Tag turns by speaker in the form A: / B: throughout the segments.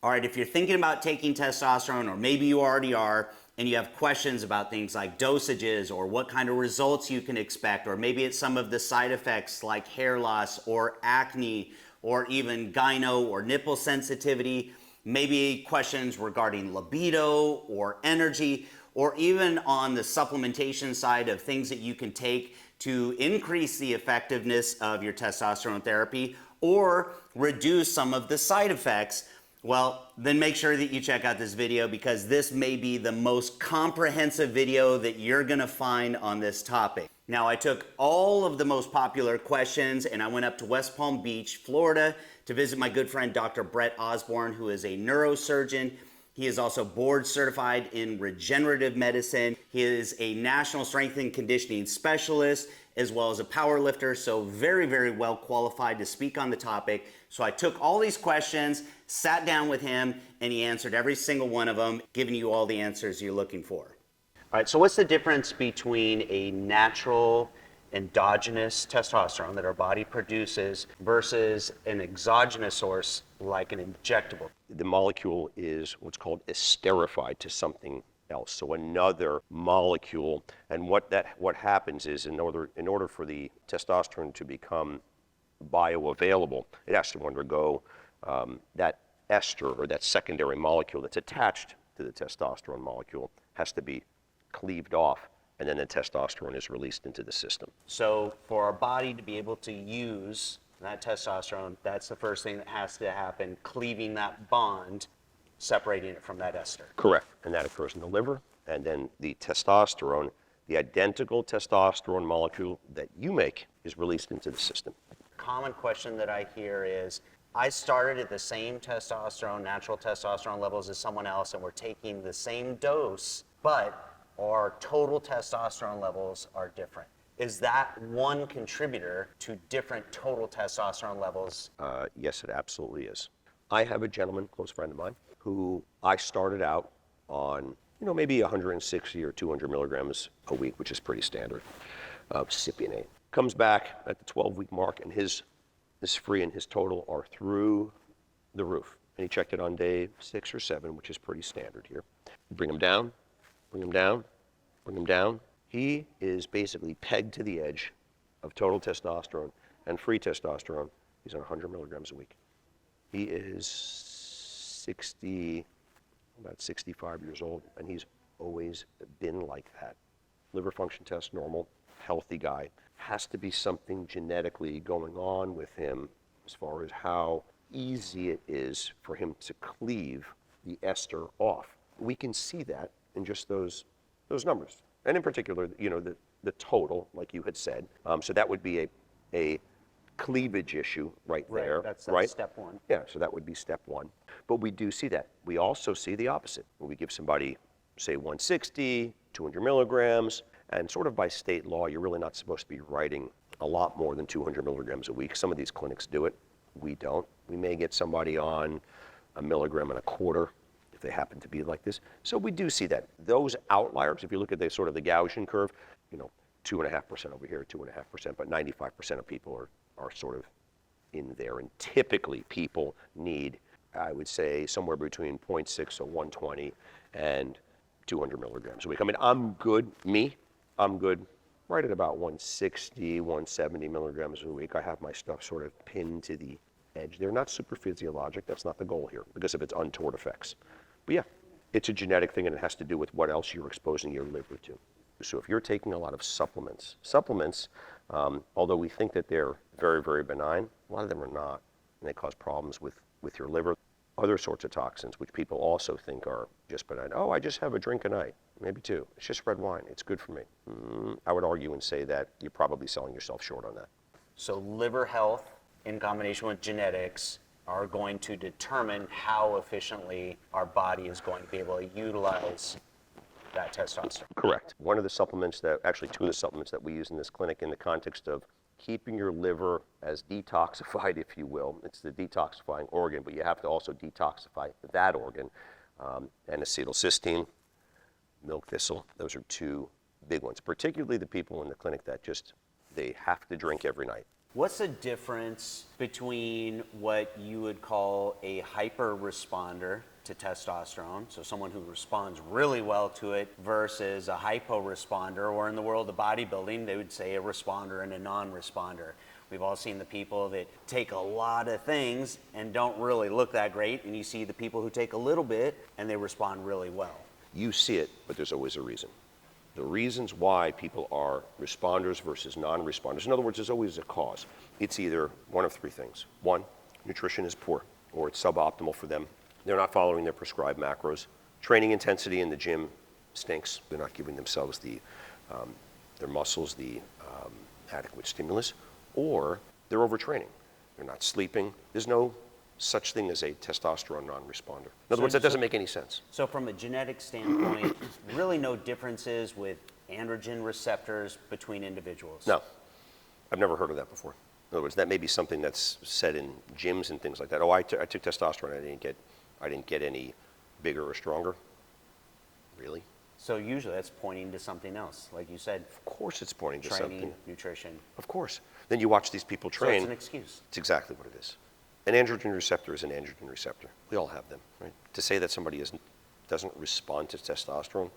A: All right, if you're thinking about taking testosterone, or maybe you already are, and you have questions about things like dosages or what kind of results you can expect, or maybe it's some of the side effects like hair loss or acne, or even gyno or nipple sensitivity, maybe questions regarding libido or energy, or even on the supplementation side of things that you can take to increase the effectiveness of your testosterone therapy or reduce some of the side effects, well, then make sure that you check out this video, because this may be the most comprehensive video that you're gonna find on this topic. Now, I took all of the most popular questions and I went up to West Palm Beach, Florida to visit my good friend, Dr. Brett Osborn, who is a neurosurgeon. He is also board certified in regenerative medicine. He is a national strength and conditioning specialist, as well as a power lifter, so very, very well qualified to speak on the topic. So I took all these questions, sat down with him, and he answered every single one of them, giving you all the answers you're looking for. All right, so what's the difference between a natural endogenous testosterone that our body produces versus an exogenous source like an injectable?
B: The molecule is what's called esterified to something else, so another molecule. And what happens is, in order for the testosterone to become bioavailable, it has to undergo that ester, or that secondary molecule that's attached to the testosterone molecule, has to be cleaved off, and then the testosterone is released into the system.
A: So for our body to be able to use that testosterone, that's the first thing that has to happen, cleaving that bond, separating it from that ester.
B: Correct, and that occurs in the liver, and then the testosterone, the identical testosterone molecule that you make, is released into the system.
A: Common question that I hear is, I started at the same testosterone, natural testosterone levels as someone else, and we're taking the same dose, but our total testosterone levels are different. Is that one contributor to different total testosterone levels?
B: Yes, it absolutely is. I have a gentleman, close friend of mine, who I started out on, maybe 160 or 200 milligrams a week, which is pretty standard, of Cypionate. Comes back at the 12-week mark, and his free and his total are through the roof. And he checked it on day 6 or 7, which is pretty standard here. Bring him down, bring him down, bring him down. He is basically pegged to the edge of total testosterone and free testosterone. He's on 100 milligrams a week. He is about 65 years old, and he's always been like that. Liver function test normal, healthy guy. Has to be something genetically going on with him as far as how easy it is for him to cleave the ester off. We can see that in just those numbers. And in particular, the total, like you had said. So that would be a cleavage issue right there.
A: That's
B: right?
A: step one.
B: Yeah, so that would be step one. But we do see that. We also see the opposite. When we give somebody, say, 160, 200 milligrams, and sort of by state law, you're really not supposed to be writing a lot more than 200 milligrams a week. Some of these clinics do it. We don't. We may get somebody on 1.25 milligrams if they happen to be like this. So we do see that. Those outliers, if you look at the sort of the Gaussian curve, 2.5% over here, 2.5%, but 95% of people are sort of in there. And typically people need, I would say, somewhere between 0.6, so 120, and 200 milligrams a week. I mean, I'm good right at about 160, 170 milligrams a week. I have my stuff sort of pinned to the edge. They're not super physiologic. That's not the goal here because of its untoward effects. But yeah, it's a genetic thing, and it has to do with what else you're exposing your liver to. So if you're taking a lot of supplements, although we think that they're very, very benign, a lot of them are not, and they cause problems with your liver. Other sorts of toxins, which people also think are just benign. Oh, I just have a drink a night, maybe 2. It's just red wine. It's good for me. I would argue and say that you're probably selling yourself short on that.
A: So liver health in combination with genetics are going to determine how efficiently our body is going to be able to utilize that testosterone.
B: Correct. One of the supplements actually 2 of the supplements that we use in this clinic in the context of keeping your liver as detoxified, if you will. It's the detoxifying organ, but you have to also detoxify that organ. And acetylcysteine, milk thistle, those are 2 big ones, particularly the people in the clinic that they have to drink every night.
A: What's the difference between what you would call a hyper responder to testosterone, so someone who responds really well to it, versus a hypo responder, or in the world of bodybuilding, they would say a responder and a non-responder? We've all seen the people that take a lot of things and don't really look that great, and you see the people who take a little bit and they respond really well.
B: You see it, but there's always a reason. The reasons why people are responders versus non-responders, in other words, there's always a cause. It's either one of three things. One, nutrition is poor, or it's suboptimal for them. They're not following their prescribed macros. Training intensity in the gym stinks. They're not giving themselves their muscles the adequate stimulus, or they're overtraining. They're not sleeping. There's no such thing as a testosterone non-responder. In other words, that doesn't make any sense.
A: So from a genetic standpoint, really no differences with androgen receptors between individuals?
B: No, I've never heard of that before. In other words, that may be something that's said in gyms and things like that. Oh, I took testosterone, I didn't get any bigger or stronger. Really?
A: So usually that's pointing to something else, like you said.
B: Of course it's pointing to
A: training,
B: something.
A: nutrition.
B: Of course. Then you watch these people train.
A: So it's an excuse.
B: It's exactly what it is. An androgen receptor is an androgen receptor. We all have them, right? To say that somebody doesn't respond to testosterone,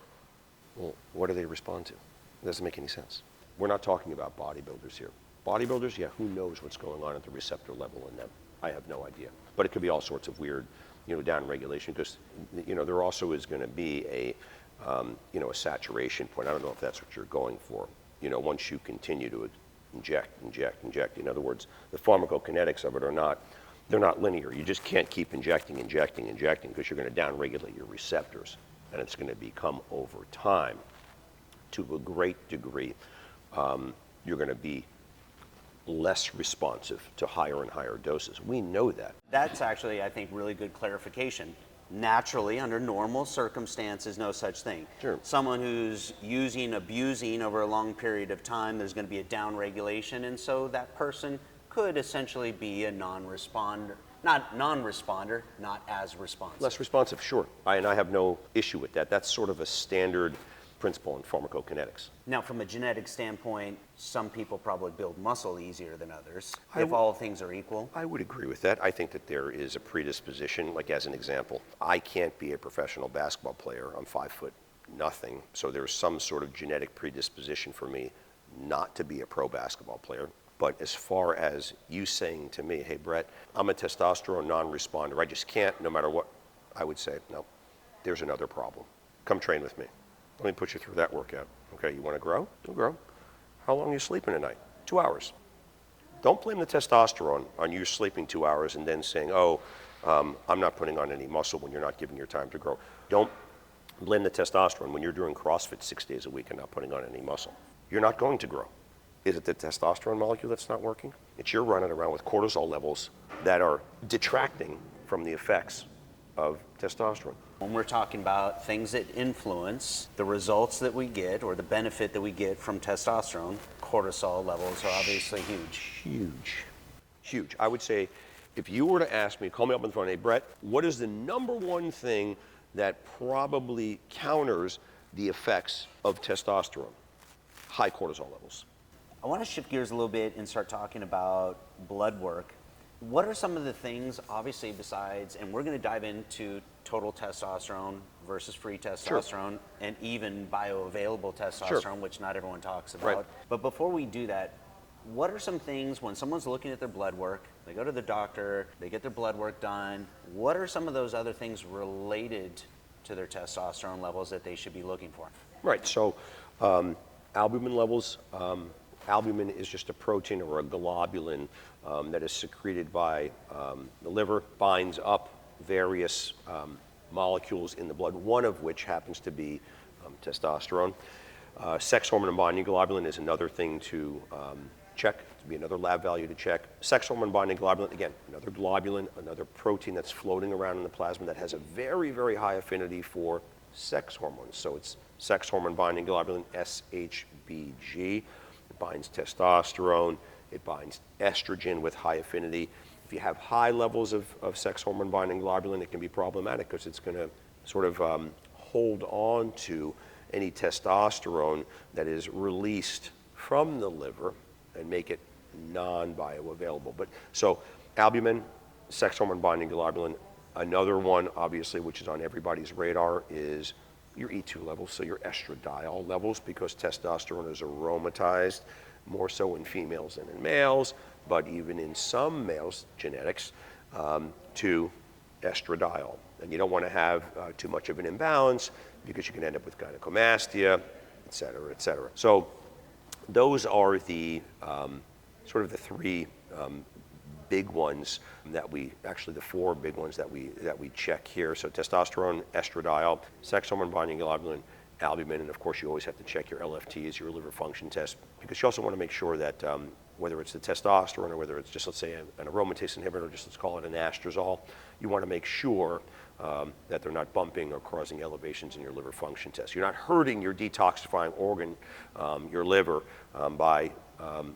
B: well, what do they respond to? It doesn't make any sense. We're not talking about bodybuilders here. Bodybuilders, yeah, who knows what's going on at the receptor level in them? I have no idea. But it could be all sorts of weird, down regulation, because, there also is going to be a saturation point. I don't know if that's what you're going for. Once you continue to inject. In other words, the pharmacokinetics of it they're not linear. You just can't keep injecting, because you're going to downregulate your receptors. And it's going to become, over time, to a great degree, you're going to be less responsive to higher and higher doses. We know that.
A: That's actually, I think, really good clarification. Naturally, under normal circumstances, no such thing.
B: Sure.
A: Someone who's abusing over a long period of time, there's going to be a downregulation, and so that person could essentially be a non-responder, not as responsive.
B: Less responsive, sure. And I have no issue with that. That's sort of a standard principle in pharmacokinetics.
A: Now, from a genetic standpoint, some people probably build muscle easier than others, if all things are equal.
B: I would agree with that. I think that there is a predisposition, like as an example, I can't be a professional basketball player. I'm 5'0", so there's some sort of genetic predisposition for me not to be a pro basketball player. But as far as you saying to me, hey, Brett, I'm a testosterone non-responder, I just can't, no matter what, I would say, no, there's another problem. Come train with me. Let me put you through that workout. Okay, you want to grow? You'll grow. How long are you sleeping at night? 2 hours. Don't blame the testosterone on you sleeping 2 hours and then saying, I'm not putting on any muscle when you're not giving your time to grow. Don't blame the testosterone when you're doing CrossFit 6 days a week and not putting on any muscle. You're not going to grow. Is it the testosterone molecule that's not working? It's you're running around with cortisol levels that are detracting from the effects of testosterone.
A: When we're talking about things that influence the results that we get or the benefit that we get from testosterone, cortisol levels are obviously huge.
B: Huge. I would say, if you were to ask me, call me up on the phone, hey, Brett, what is the number one thing that probably counters the effects of testosterone? High cortisol levels.
A: I want to shift gears a little bit and start talking about blood work. What are some of the things, obviously, besides, and we're going to dive into total testosterone versus free testosterone,
B: Sure.
A: and even bioavailable testosterone,
B: Sure.
A: which not everyone talks about.
B: Right.
A: But before we do that, what are some things when someone's looking at their blood work, they go to the doctor, they get their blood work done, what are some of those other things related to their testosterone levels that they should be looking for?
B: Right, so albumin levels, albumin is just a protein or a globulin that is secreted by the liver, binds up various molecules in the blood, one of which happens to be testosterone. Sex hormone binding globulin is another thing to check, to be another lab value to check. Sex hormone binding globulin, again, another globulin, another protein that's floating around in the plasma that has a very, very high affinity for sex hormones. So it's sex hormone binding globulin, SHBG. It binds testosterone. It binds estrogen with high affinity. If you have high levels of sex hormone binding globulin, it can be problematic because it's going to sort of hold on to any testosterone that is released from the liver and make it non-bioavailable. But so albumin, sex hormone binding globulin. Another one, obviously, which is on everybody's radar, is your E2 levels, so your estradiol levels, because testosterone is aromatized more so in females than in males, but even in some males, genetics, to estradiol. And you don't want to have too much of an imbalance because you can end up with gynecomastia, et cetera, et cetera. So those are the sort of the three big ones that we, actually the four big ones that we check here. So testosterone, estradiol, sex hormone binding globulin, albumin, and of course you always have to check your LFTs, your liver function test, because you also want to make sure that whether it's the testosterone or whether it's just, let's say, an aromatase inhibitor, just let's call it an anastrozole, you want to make sure that they're not bumping or causing elevations in your liver function test. You're not hurting your detoxifying organ, your liver, by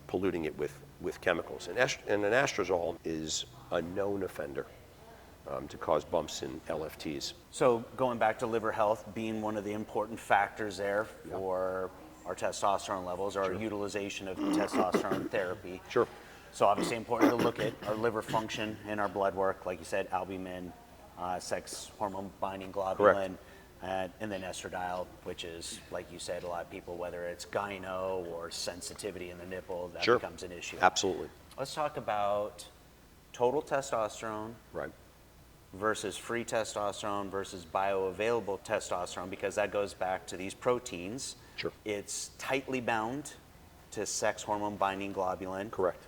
B: polluting it with chemicals. And an anastrozole is a known offender to cause bumps in LFTs.
A: So going back to liver health being one of the important factors there for our testosterone levels, our utilization of testosterone therapy.
B: Sure.
A: So obviously important to look at our liver function and our blood work, like you said, albumin, sex hormone binding globulin, and then estradiol, which is, like you said, a lot of people, whether it's gyno or sensitivity in the nipple, that becomes an issue.
B: Absolutely.
A: Let's talk about total testosterone versus free testosterone versus bioavailable testosterone, because that goes back to these proteins.
B: Sure.
A: It's tightly bound to sex hormone binding globulin.
B: Correct.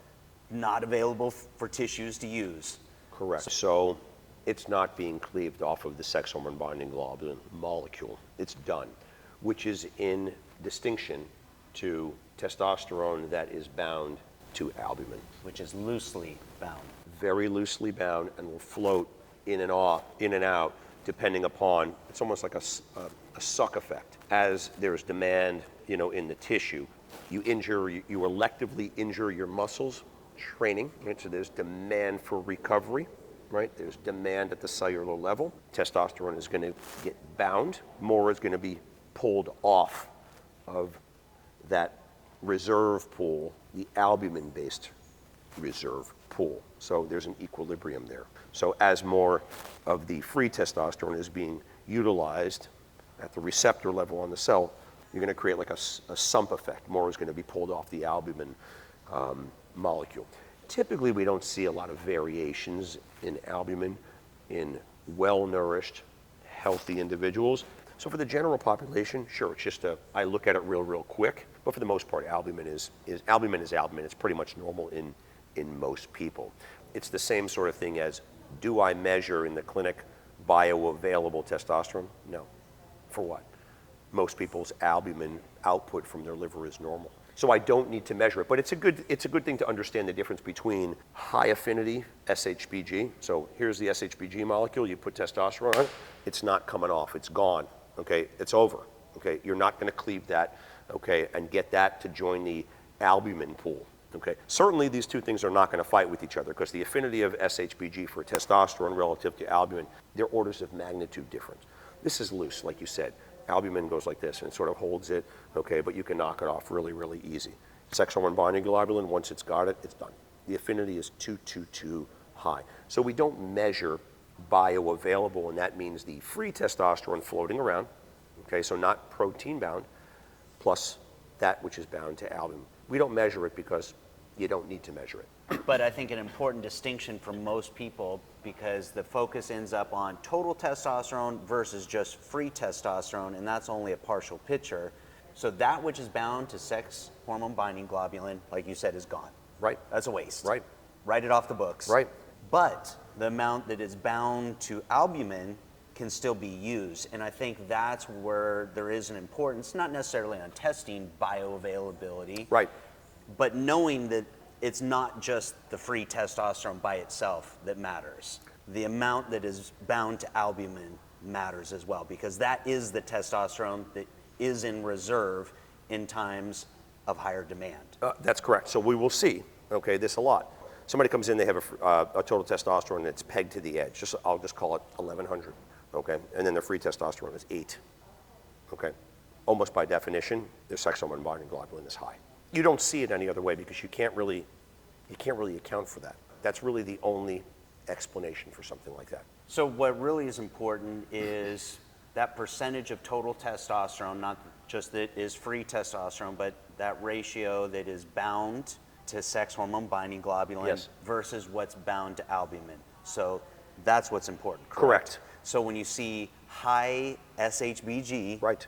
A: Not available for tissues to use.
B: Correct. So it's not being cleaved off of the sex hormone binding globulin molecule. It's done, which is in distinction to testosterone that is bound to albumin.
A: Which is loosely bound.
B: Very loosely bound and will float in and out, depending upon, it's almost like a suck effect. As there's demand, in the tissue, you electively injure your muscles, training, right? So there's demand for recovery, right? There's demand at the cellular level. Testosterone is going to get bound. More is going to be pulled off of that reserve pool, the albumin-based reserve pool. So there's an equilibrium there. So as more of the free testosterone is being utilized at the receptor level on the cell, you're going to create like a sump effect. More is going to be pulled off the albumin molecule. Typically, we don't see a lot of variations in albumin in well-nourished, healthy individuals. So for the general population, sure, it's just I look at it real quick. But for the most part, albumin is albumin. It's pretty much normal in most people. It's the same sort of thing as, do I measure in the clinic bioavailable testosterone? No. For what? Most people's albumin output from their liver is normal. So I don't need to measure it, but it's a good thing to understand the difference between high affinity SHBG. So here's the SHBG molecule. You put testosterone on it. It's not coming off. It's gone. Okay, it's over. Okay, you're not going to cleave that. Okay, and get that to join the albumin pool. Okay, certainly these two things are not going to fight with each other, because the affinity of SHBG for testosterone relative to albumin, they're orders of magnitude different. This is loose, like you said. Albumin goes like this and it sort of holds it, okay, but you can knock it off really easy. Sex hormone binding globulin, once it's got it, it's done. The affinity is too high. So we don't measure bioavailable, and that means the free testosterone floating around, okay, so not protein bound, plus that which is bound to albumin. We don't measure it because you don't need to measure it.
A: But I think an important distinction for most people, because the focus ends up on total testosterone versus just free testosterone, and that's only a partial picture. So that which is bound to sex hormone binding globulin, like you said, is gone.
B: Right.
A: That's a waste.
B: Right.
A: Write it off the books.
B: Right.
A: But the amount that is bound to albumin can still be used. And I think that's where there is an importance, not necessarily on testing bioavailability.
B: Right.
A: But knowing that it's not just the free testosterone by itself that matters. The amount that is bound to albumin matters as well, because that is the testosterone that is in reserve in times of higher demand.
B: That's correct. So we will see, okay, this a lot. Somebody comes in, they have a total testosterone that's pegged to the edge. I'll just call it 1100, okay? And then their free testosterone is 8, okay? Almost by definition, their sex hormone binding globulin is high. You don't see it any other way because you can't really You can't really account for that. That's really the only explanation for something like that.
A: So what really is important is that percentage of total testosterone, not just that is free testosterone, but that ratio that is bound to sex hormone binding globulin
B: Yes.
A: versus what's bound to albumin. So that's what's important,
B: Correct.
A: So when you see high SHBG,
B: Right.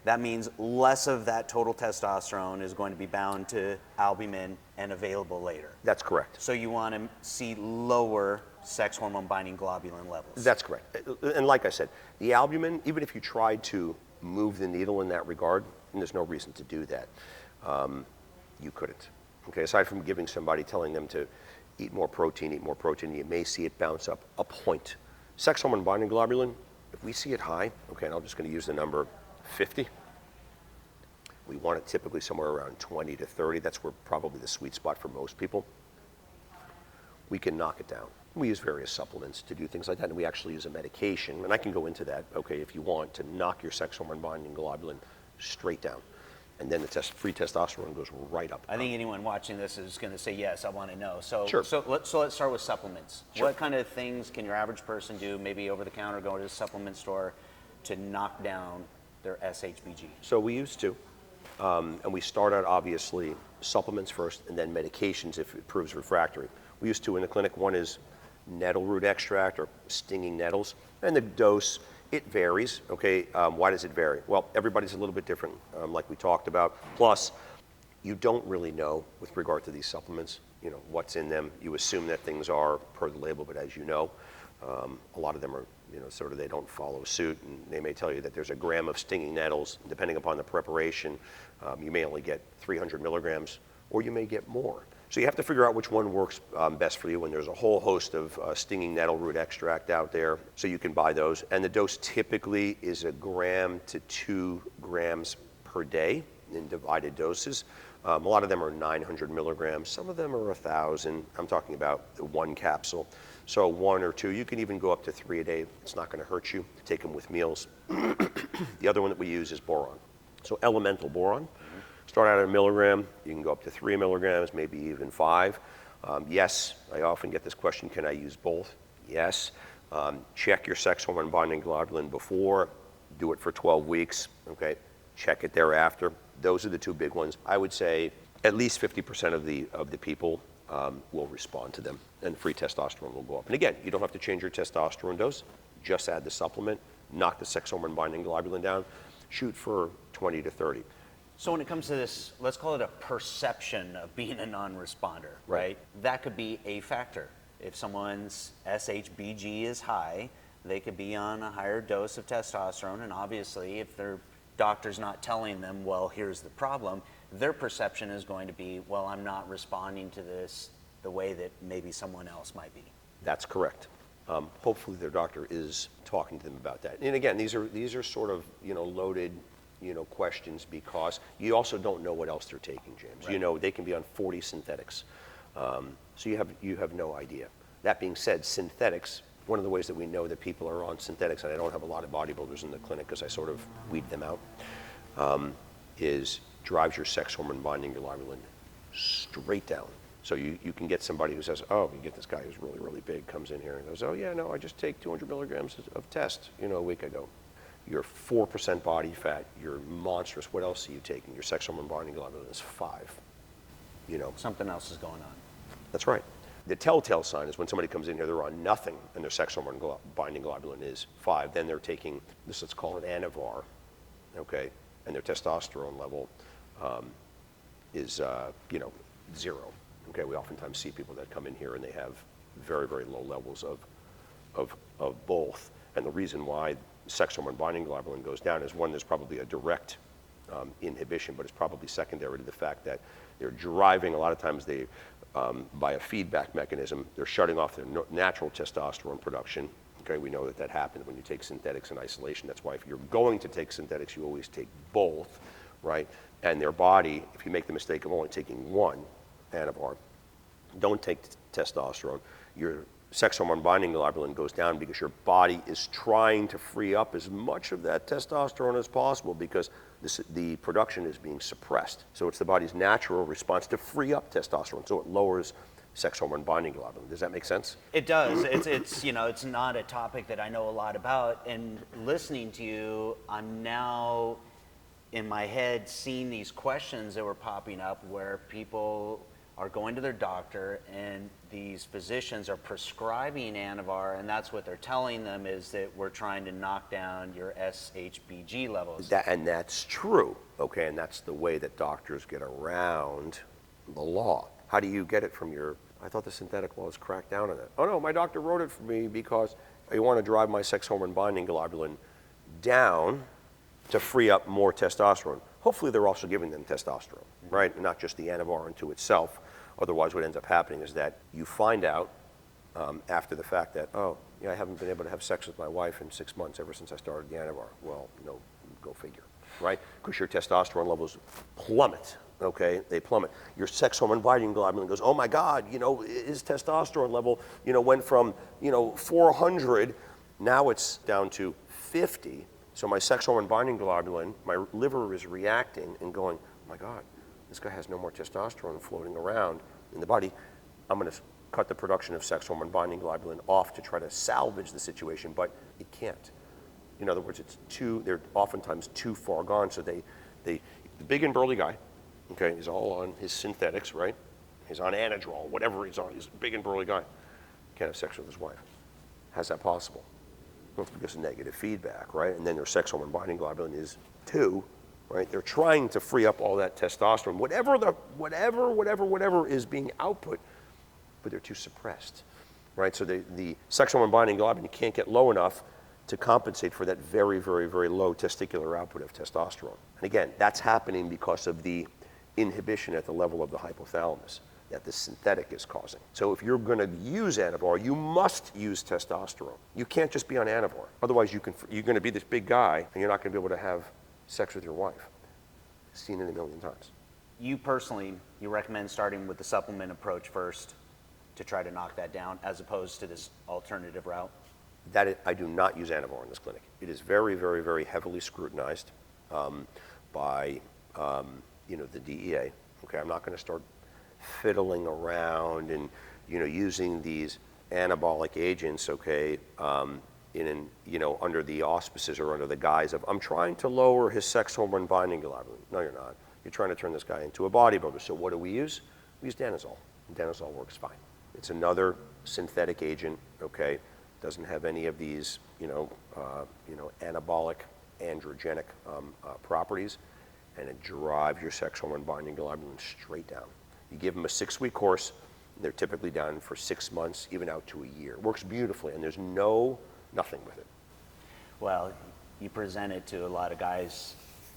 A: that means less of that total testosterone is going to be bound to albumin and available later.
B: That's correct.
A: So you want to see lower sex hormone binding globulin levels.
B: That's correct. And like I said, the albumin, even if you tried to move the needle in that regard, and there's no reason to do that, you couldn't. Okay, aside from giving somebody, telling them to eat more protein, you may see it bounce up a point. Sex hormone binding globulin, if we see it high, okay, and I'm just going to use the number 50. We want it typically somewhere around 20 to 30. That's where probably the sweet spot for most people. We can knock it down. We use various supplements to do things like that, and we actually use a medication, and I can go into that, okay, if you want, to knock your sex hormone binding globulin straight down. And then the free testosterone goes right up.
A: I think anyone watching this is going to say, yes, I want to know. So,
B: Sure.
A: so let's start with supplements.
B: Sure.
A: What kind of things can your average person do, maybe over the counter, go to a supplement store, to knock down their SHBG?
B: So we use two, and we start out obviously supplements first, and then medications if it proves refractory. We use two in the clinic. One is nettle root extract or stinging nettles, and the dose, it varies, okay? Why does it vary? Well, everybody's a little bit different, like we talked about. Plus, you don't really know with regard to these supplements, you know, what's in them. You assume that things are per the label, but as you know, a lot of them are, you know, sort of they don't follow suit, and they may tell you that there's a gram of stinging nettles. Depending upon the preparation, you may only get 300 milligrams, or you may get more. So you have to figure out which one works best for you, and there's a whole host of stinging nettle root extract out there, so you can buy those. And the dose typically is 1 gram to 2 grams per day in divided doses. A lot of them are 900 milligrams. Some of them are 1,000. I'm talking about one capsule. So 1 or 2, you can even go up to 3 a day. It's not going to hurt you. Take them with meals. The other one that we use is boron. So elemental boron. Start out at 1 milligram, you can go up to 3 milligrams, maybe even 5. Yes, I often get this question, can I use both? Yes. Check your sex hormone binding globulin before, do it for 12 weeks, okay? Check it thereafter. Those are the two big ones. I would say at least 50% of the people will respond to them, and free testosterone will go up. And again, you don't have to change your testosterone dose, just add the supplement, knock the sex hormone binding globulin down, shoot for 20 to 30.
A: So when it comes to this, let's call it a perception of being a non-responder, right? That could be a factor. If someone's SHBG is high, they could be on a higher dose of testosterone, and obviously if their doctor's not telling them, well, here's the problem, their perception is going to be, well, I'm not responding to this the way that maybe someone else might be.
B: That's correct. Hopefully their doctor is talking to them about that. And again, these are sort of, you know, loaded, you know, questions, because you also don't know what else they're taking, James.
A: Right.
B: You know, they can be on 40 synthetics. So you have no idea. That being said, synthetics, one of the ways that we know that people are on synthetics, and I don't have a lot of bodybuilders in the clinic because I sort of weed them out, is drives your sex hormone binding globulin straight down. So you can get somebody who says, oh, you get this guy who's really, really big, comes in here and goes, oh yeah, no, I just take 200 milligrams of test, you know, a week ago. You're 4% body fat, you're monstrous. What else are you taking? Your sex hormone binding globulin is 5. You know.
A: Something else is going on.
B: That's right. The telltale sign is when somebody comes in here, they're on nothing, and their sex hormone binding globulin is 5. Then they're taking this, let's call it Anavar, okay, and their testosterone level is, you know, 0. Okay, we oftentimes see people that come in here and they have very, very low levels of both. And the reason why sex hormone binding globulin goes down is, one, there's probably a direct inhibition, but it's probably secondary to the fact that they're driving, a lot of times they, by a feedback mechanism, they're shutting off their natural testosterone production. Okay, we know that that happens when you take synthetics in isolation. That's why if you're going to take synthetics, you always take both, right? And their body, if you make the mistake of only taking one Anavar, don't take testosterone, you're sex hormone binding globulin goes down because your body is trying to free up as much of that testosterone as possible because the production is being suppressed. So it's the body's natural response to free up testosterone. So it lowers sex hormone binding globulin. Does that make sense?
A: It does. It's you know, it's not a topic that I know a lot about. And listening to you, I'm now in my head seeing these questions that were popping up where people are going to their doctor and these physicians are prescribing Anavar, and that's what they're telling them is that we're trying to knock down your SHBG levels.
B: And that's true, okay? And that's the way that doctors get around the law. How do you get it from your, I thought the synthetic laws cracked down on that. Oh no, my doctor wrote it for me because I want to drive my sex hormone binding globulin down to free up more testosterone. Hopefully they're also giving them testosterone, right? Not just the Anavar into itself. Otherwise what ends up happening is that you find out after the fact that, oh, yeah, I haven't been able to have sex with my wife in 6 months ever since I started the Anavar. Well, no, go figure, right? Because your testosterone levels plummet, okay? They plummet. Your sex hormone binding globulin goes, oh my God, you know, his testosterone level, you know, went from, 400, now it's down to 50. So my sex hormone binding globulin, my liver is reacting and going, oh my God, this guy has no more testosterone floating around in the body. I'm going to cut the production of sex hormone binding globulin off to try to salvage the situation, but it can't. In other words, they're oftentimes too far gone. So the big and burly guy, okay, he's all on his synthetics, right? He's on Anadrol, whatever he's on. He's a big and burly guy. Can't have sex with his wife. How's that possible? Well, it's because of negative feedback, right? And then their sex hormone binding globulin is 2, right? They're trying to free up all that testosterone, whatever is being output, but they're too suppressed, right? So the sex hormone binding globulin, you can't get low enough to compensate for that very, very, very low testicular output of testosterone. And again, that's happening because of the inhibition at the level of the hypothalamus that the synthetic is causing. So if you're going to use Anavar, you must use testosterone. You can't just be on Anavar. Otherwise, you're going to be this big guy, and you're not going to be able to have sex with your wife. Seen it a million times.
A: You personally, you recommend starting with the supplement approach first to try to knock that down, as opposed to this alternative route?
B: I do not use Anavar in this clinic. It is very, very, very heavily scrutinized by the DEA. Okay, I'm not going to start fiddling around and using these anabolic agents, okay, under the auspices or under the guise of I'm trying to lower his sex hormone binding globulin. No, you're not. You're trying to turn this guy into a bodybuilder. So what do we use? We use Danazol. Danazol works fine. It's another synthetic agent, okay. Doesn't have any of these anabolic androgenic properties, and it drives your sex hormone binding globulin straight down. You give them a 6-week course, they're typically down for 6 months, even out to a year. It works beautifully, and there's nothing with it.
A: Well, you presented to a lot of guys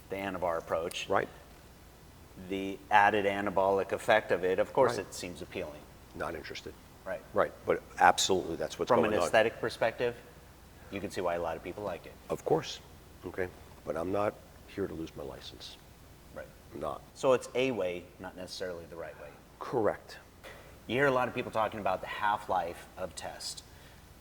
A: the Anavar approach.
B: Right.
A: The added anabolic effect of it, of course,
B: Right.
A: it seems appealing.
B: Not interested.
A: Right.
B: Right, but absolutely that's what's
A: From
B: going
A: an
B: on.
A: aesthetic perspective, you can see why a lot of people like it.
B: Of course, okay, but I'm not here to lose my license.
A: Right.
B: I'm not.
A: So it's a way, not necessarily the right way.
B: Correct.
A: You hear a lot of people talking about the half-life of test,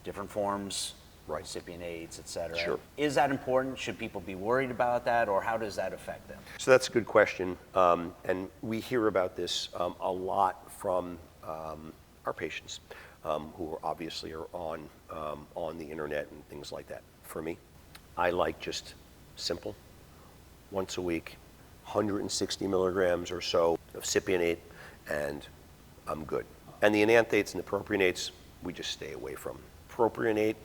A: different forms,
B: Right.
A: Cypionates, et cetera.
B: Sure.
A: Is that important? Should people be worried about that, or how does that affect them?
B: So that's a good question, and we hear about this a lot from our patients who obviously are on the internet and things like that. For me, I like just simple, once a week, 160 milligrams or so of Cypionate, and I'm good. And the enanthates and the propionates, we just stay away from. Propionate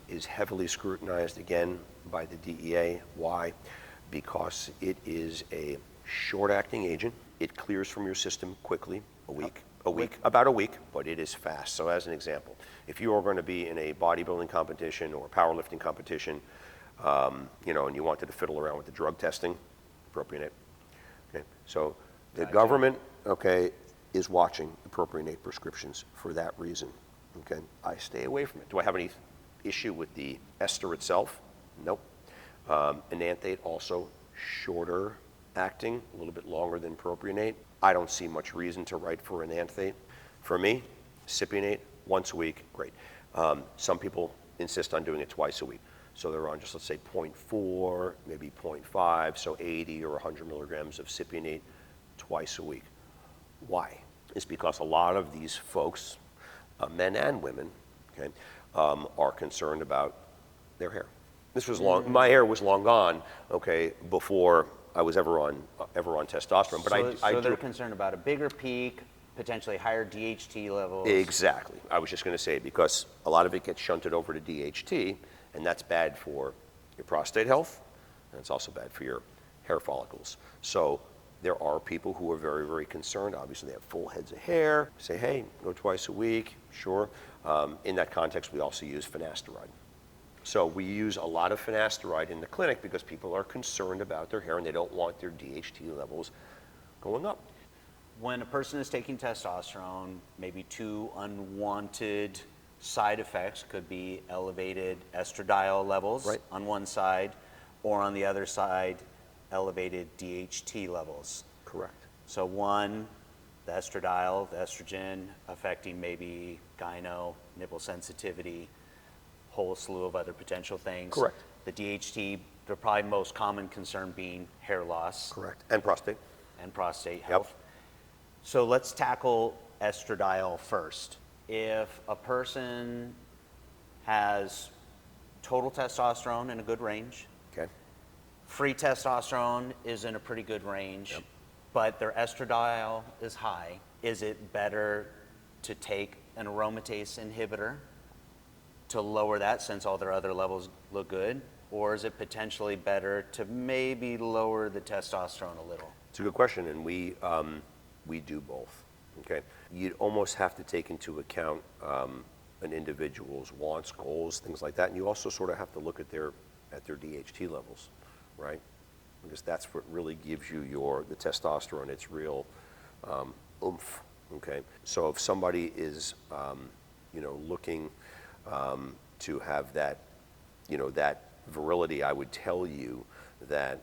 B: is heavily scrutinized again by the DEA. Why? Because it is a short-acting agent. It clears from your system quickly, about a week, but it is fast. So as an example, if you are going to be in a bodybuilding competition or powerlifting competition, and you wanted to fiddle around with the drug testing, propionate. Okay, so the government, okay, is watching the propionate prescriptions for that reason. Okay, I stay away from it. Do I have any issue with the ester itself? Nope. Enanthate also shorter acting, a little bit longer than propionate. I don't see much reason to write for enanthate. For me, Cypionate, once a week, great. Some people insist on doing it twice a week. So they're on just, let's say, 0.4, maybe 0.5, so 80 or 100 milligrams of Cypionate twice a week. Why? It's because a lot of these folks, men and women, okay, are concerned about their hair. This was long. My hair was long gone, okay, before I was ever on testosterone. But
A: so they're concerned about a bigger peak, potentially higher DHT levels.
B: Exactly. I was just going to say, because a lot of it gets shunted over to DHT, and that's bad for your prostate health, and it's also bad for your hair follicles. So there are people who are very, very concerned. Obviously, they have full heads of hair. Say, hey, go twice a week, sure. In that context, we also use finasteride. So we use a lot of finasteride in the clinic because people are concerned about their hair and they don't want their DHT levels going up.
A: When a person is taking testosterone, maybe two unwanted side effects could be elevated estradiol levels on one side, or on the other side, elevated DHT levels.
B: Correct.
A: So one, the estradiol, the estrogen, affecting maybe gyno, nipple sensitivity, whole slew of other potential things.
B: Correct.
A: The DHT, the probably most common concern being hair loss.
B: Correct. And prostate.
A: And prostate health. So let's tackle estradiol first. If a person has total testosterone in a good range,
B: Okay.
A: free testosterone is in a pretty good range, but their estradiol is high, is it better to take an aromatase inhibitor to lower that since all their other levels look good? Or is it potentially better to maybe lower the testosterone a little?
B: It's a good question, and we do both. Okay, you'd almost have to take into account an individual's wants, goals, things like that, and you also sort of have to look at their DHT levels, right? Because that's what really gives you the testosterone, its real oomph. Okay, so if somebody is looking to have that that virility, I would tell you that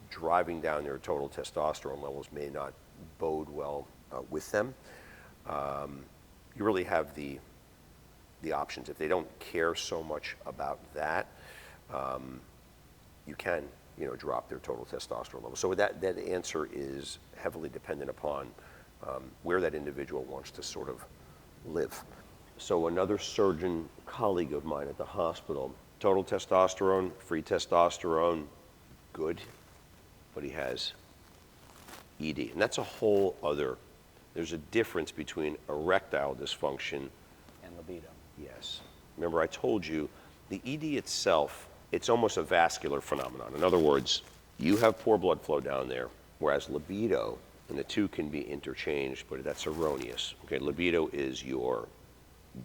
B: driving down their total testosterone levels may not bode well with them. You really have the options. If they don't care so much about that, you can drop their total testosterone level. So that answer is heavily dependent upon where that individual wants to sort of live. So another surgeon colleague of mine at the hospital, total testosterone, free testosterone, good, but he has ED. And that's a whole other, there's a difference between erectile dysfunction
A: and libido.
B: Yes. Remember, I told you the ED itself, it's almost a vascular phenomenon. In other words, you have poor blood flow down there, whereas libido, and the two can be interchanged, but that's erroneous. Okay, libido is your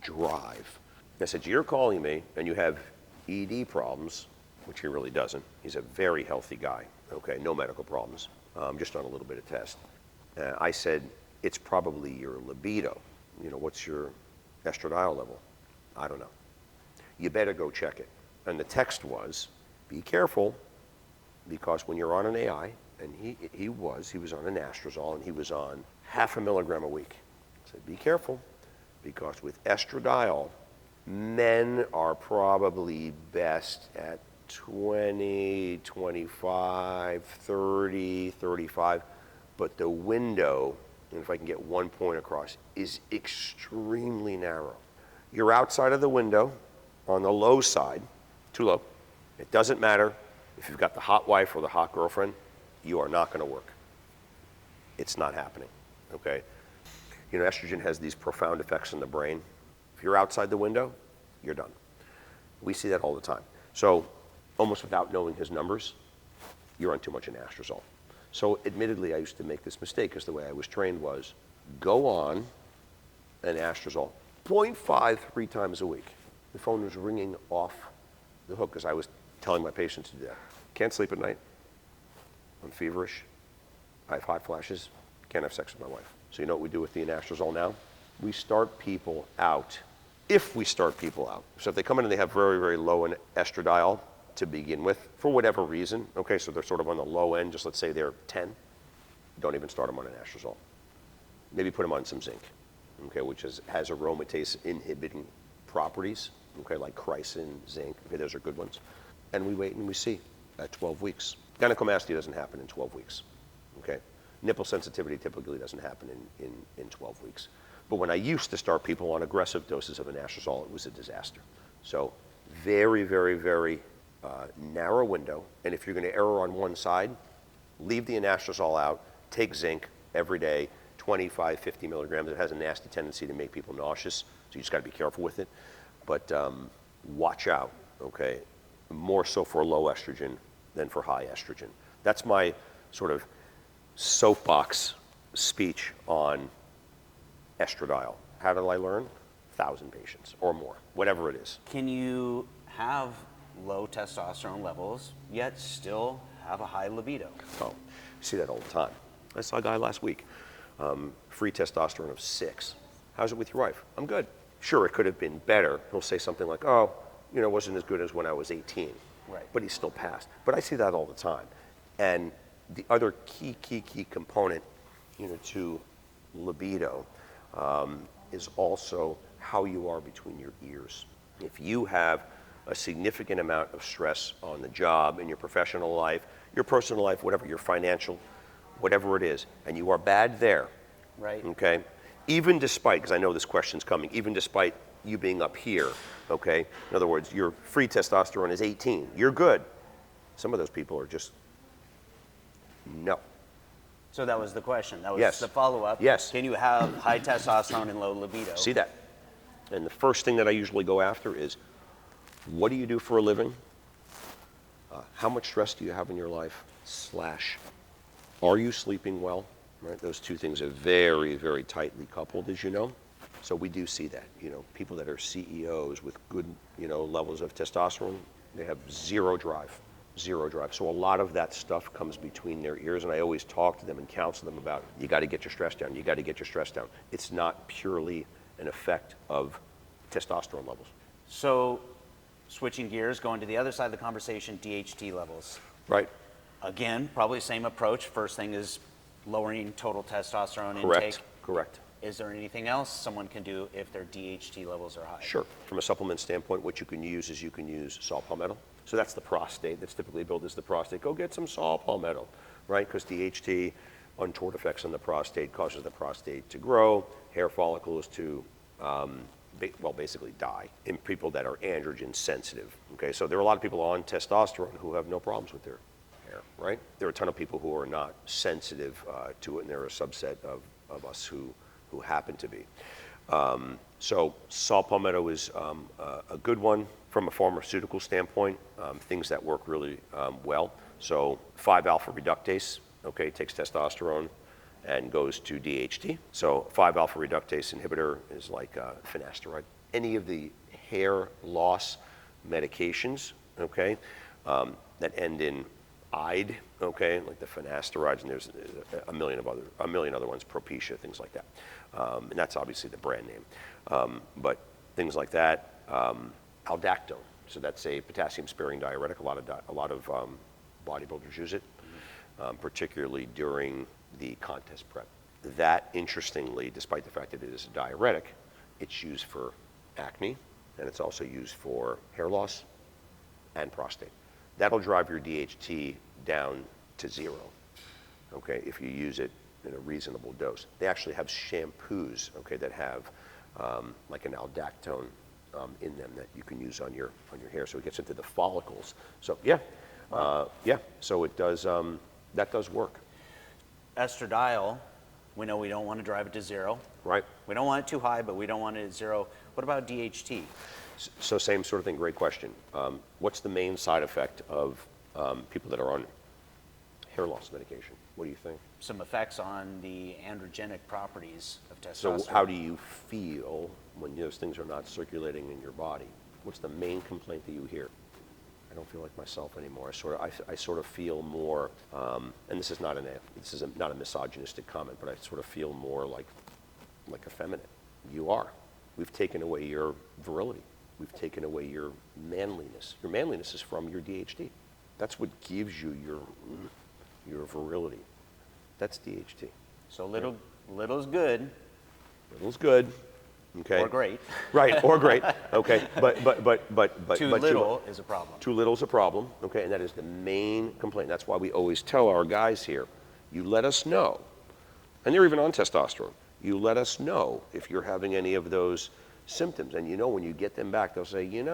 B: drive. I said, you're calling me and you have ED problems, which he really doesn't. He's a very healthy guy, okay, no medical problems, just on a little bit of test. I said, it's probably your libido. What's your estradiol level? I don't know. You better go check it. And the text was, be careful, because when you're on an AI, and he was on an anastrozole, and he was on 0.5 milligram a week. I said, be careful, because with estradiol, men are probably best at 20, 25, 30, 35, but the window, and if I can get 1 point across, is extremely narrow. You're outside of the window on the low side, too low. It doesn't matter if you've got the hot wife or the hot girlfriend, you are not going to work. It's not happening, okay? Estrogen has these profound effects in the brain. If you're outside the window, you're done. We see that all the time. So almost without knowing his numbers, you're on too much anastrozole. So admittedly, I used to make this mistake because the way I was trained was go on anastrozole 0.5 3 times a week. The phone was ringing off the hook because I was telling my patients to do that. Can't sleep at night. I'm feverish. I have hot flashes. Can't have sex with my wife. So you know what we do with the anastrozole now? We start people out, if we start people out. So if they come in and they have very, very low in estradiol to begin with, for whatever reason, okay, so they're sort of on the low end, just let's say they're 10, don't even start them on anastrozole. Maybe put them on some zinc, okay, which has aromatase inhibiting properties, okay, like chrysin, zinc, okay, those are good ones. And we wait and we see at 12 weeks. Gynecomastia doesn't happen in 12 weeks, okay? Nipple sensitivity typically doesn't happen in 12 weeks. But when I used to start people on aggressive doses of anastrozole, it was a disaster. So very, very, very narrow window. And if you're going to err on one side, leave the anastrozole out, take zinc every day, 25, 50 milligrams. It has a nasty tendency to make people nauseous, so you just got to be careful with it. But watch out, okay? More so for low estrogen than for high estrogen. That's my sort of soapbox speech on estradiol. How did I learn? 1,000 patients or more, whatever it is.
A: Can you have low testosterone levels yet still have a high libido?
B: Oh, you see that all the time. I saw a guy last week, free testosterone of 6. How's it with your wife? I'm good. Sure, it could have been better. He'll say something like, oh, you know, it wasn't as good as when I was 18.
A: Right.
B: But he's still passed. But I see that all the time. And the other key component, you know, to libido is also how you are between your ears. If you have a significant amount of stress on the job, in your professional life, your personal life, whatever, your financial, whatever it is, and you are bad there,
A: Right.
B: okay? Even despite, because I know this question's coming, even despite you being up here, okay? In other words, your free testosterone is 18. You're good. Some of those people are just, no.
A: So that was the question. That was
B: Yes.
A: the follow-up.
B: Yes.
A: Can you have high testosterone and low libido?
B: See that? And the first thing that I usually go after is, what do you do for a living? How much stress do you have in your life? / are you sleeping well? Right? Those two things are very, very tightly coupled, as you know. So we do see that. You know, people that are CEOs with good, you know, levels of testosterone, they have zero drive. So a lot of that stuff comes between their ears, and I always talk to them and counsel them about, you got to get your stress down. You got to get your stress down. It's not purely an effect of testosterone levels.
A: So switching gears, going to the other side of the conversation, DHT levels.
B: Right.
A: Again, probably same approach. First thing is lowering total testosterone
B: Correct.
A: intake.
B: Correct.
A: Is there anything else someone can do if their DHT levels are high?
B: Sure. From a supplement standpoint, what you can use is you can use saw palmetto. So that's the prostate. That's typically billed as the prostate. Go get some saw palmetto, right? Because DHT, untoward effects on the prostate, causes the prostate to grow, hair follicles to, basically die in people that are androgen sensitive. Okay, so there are a lot of people on testosterone who have no problems with their hair, right? There are a ton of people who are not sensitive to it, and there are a subset of us who happen to be. So saw palmetto is a good one from a pharmaceutical standpoint, things that work really well. So 5-alpha reductase, okay, takes testosterone and goes to DHT. So 5-alpha reductase inhibitor is like finasteride. Any of the hair loss medications, okay, that end in "ide," okay, like the finasterides, and there's a million other ones, Propecia, things like that, and that's obviously the brand name. But things like that, aldactone. So that's a potassium-sparing diuretic. A lot of bodybuilders use it, particularly during the contest prep. That, interestingly, despite the fact that it is a diuretic, it's used for acne, and it's also used for hair loss and prostate. That'll drive your DHT down to 0, okay, if you use it in a reasonable dose. They actually have shampoos, okay, that have like an aldactone in them that you can use on your hair, so it gets into the follicles. So yeah, so it does. That does work.
A: Estradiol, we know we don't want to drive it to 0.
B: Right.
A: We don't want it too high, but we don't want it at 0. What about DHT?
B: So same sort of thing. Great question. What's the main side effect of people that are on hair loss medication? What do you think?
A: Some effects on the androgenic properties of testosterone.
B: So how do you feel when those things are not circulating in your body? What's the main complaint that you hear? I don't feel like myself anymore. I sort of feel more, and this is not a misogynistic comment, but I sort of feel more like effeminate. You are. We've taken away your virility. We've taken away your manliness. Your manliness is from your DHT. That's what gives you your virility. That's DHT.
A: So little's good.
B: Little's good. Okay.
A: Or great.
B: Right, or great. Okay, but
A: Too little is a problem.
B: Too little is a problem. Okay, and that is the main complaint. That's why we always tell our guys here, you let us know, and they're even on testosterone. You let us know if you're having any of those symptoms, and when you get them back, they'll say, you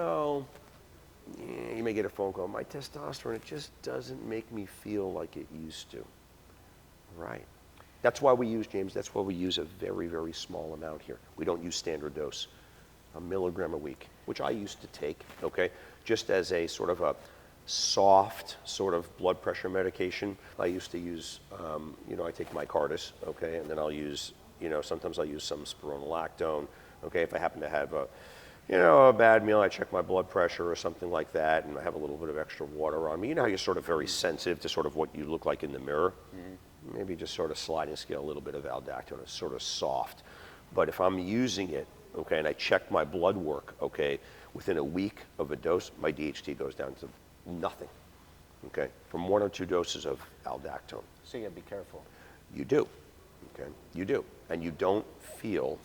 B: may get a phone call. My testosterone, it just doesn't make me feel like it used to. Right. That's why we use, James, that's why we use a very, very small amount here. We don't use standard dose, 1 milligram a week, which I used to take, okay, just as a sort of a soft sort of blood pressure medication. I used to use, I take my Cardis, okay, and then I'll use, sometimes I'll use some spironolactone, okay, if I happen to have a bad meal, I check my blood pressure or something like that, and I have a little bit of extra water on me. You know how you're sort of very sensitive to sort of what you look like in the mirror? Mm-hmm. Maybe just sort of sliding scale a little bit of aldactone. It's sort of soft. But if I'm using it, okay, and I check my blood work, okay, within a week of a dose, my DHT goes down to nothing, okay, from 1 or 2 doses of aldactone.
A: So you gotta be careful.
B: You do, okay, you do. And you don't feel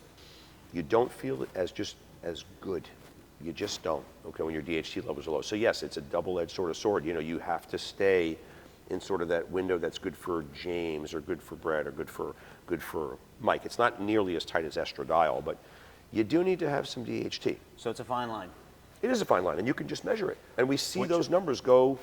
B: it as good. You just don't, okay, when your DHT levels are low. So yes, it's a double-edged sort of sword. You have to stay in sort of that window that's good for James or good for Brett or good for Mike. It's not nearly as tight as estradiol, but you do need to have some DHT.
A: So it's a fine line.
B: It is a fine line, and you can just measure it. And we see those numbers go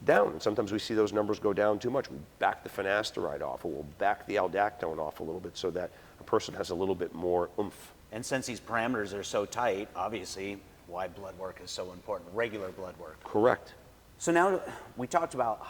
B: down, and sometimes we see those numbers go down too much. We back the finasteride off, or we'll back the aldactone off a little bit so that a person has a little bit more oomph.
A: And since these parameters are so tight, obviously, why blood work is so important, regular blood work.
B: Correct.
A: So now we talked about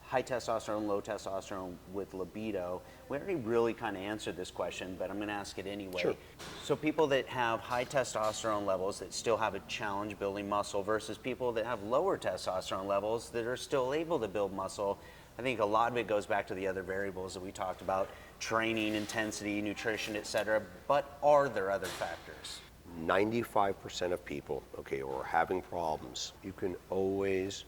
A: high testosterone, low testosterone with libido. We already really kind of answered this question, but I'm going to ask it anyway.
B: Sure.
A: So people that have high testosterone levels that still have a challenge building muscle versus people that have lower testosterone levels that are still able to build muscle, I think a lot of it goes back to the other variables that we talked about, training, intensity, nutrition, etc. But are there other factors?
B: 95% of people, okay, who are having problems, you can always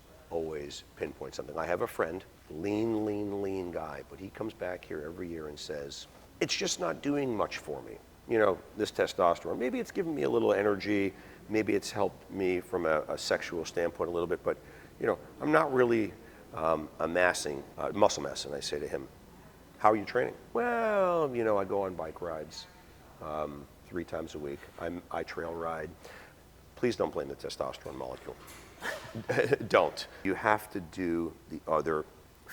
B: pinpoint something. I have a friend, lean guy, but he comes back here every year and says, it's just not doing much for me. This testosterone, maybe it's giving me a little energy, maybe it's helped me from a sexual standpoint a little bit, but I'm not really amassing muscle mass. And I say to him, how are you training? Well, I go on bike rides 3 times a week. I trail ride. Please don't blame the testosterone molecule. Don't. You have to do the other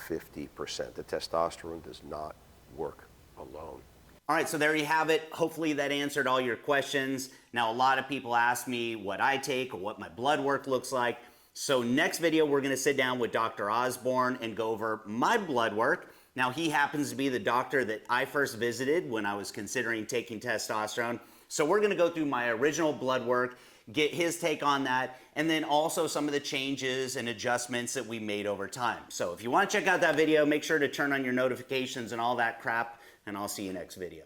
B: 50%. The testosterone does not work alone.
A: All right, so there you have it. Hopefully that answered all your questions. Now, a lot of people ask me what I take or what my blood work looks like. So next video, we're gonna sit down with Dr. Osborn and go over my blood work. Now, he happens to be the doctor that I first visited when I was considering taking testosterone. So we're gonna go through my original blood work, get his take on that, and then also some of the changes and adjustments that we made over time. So if you want to check out that video, make sure to turn on your notifications and all that crap, and I'll see you next video.